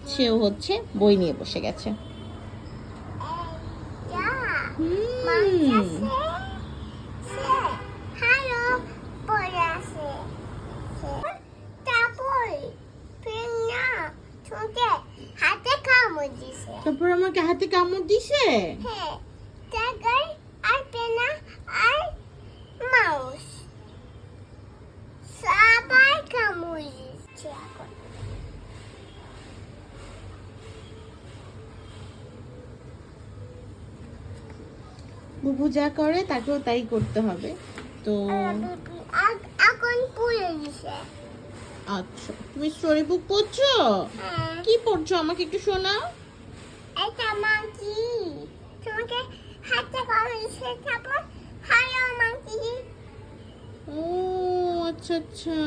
সেও হচ্ছে বই নিয়ে বসে গেছে। হুম। তারপর আমাকে হাতে কামড় দিছে। বুবু যা করে তাকেও তাই করতে হবে। তো আচ্ছা, তুমি স্টোরি বুক পড়ছো? কি পড়ছো আমাকে একটু শোনাও। ও আচ্ছা আচ্ছা।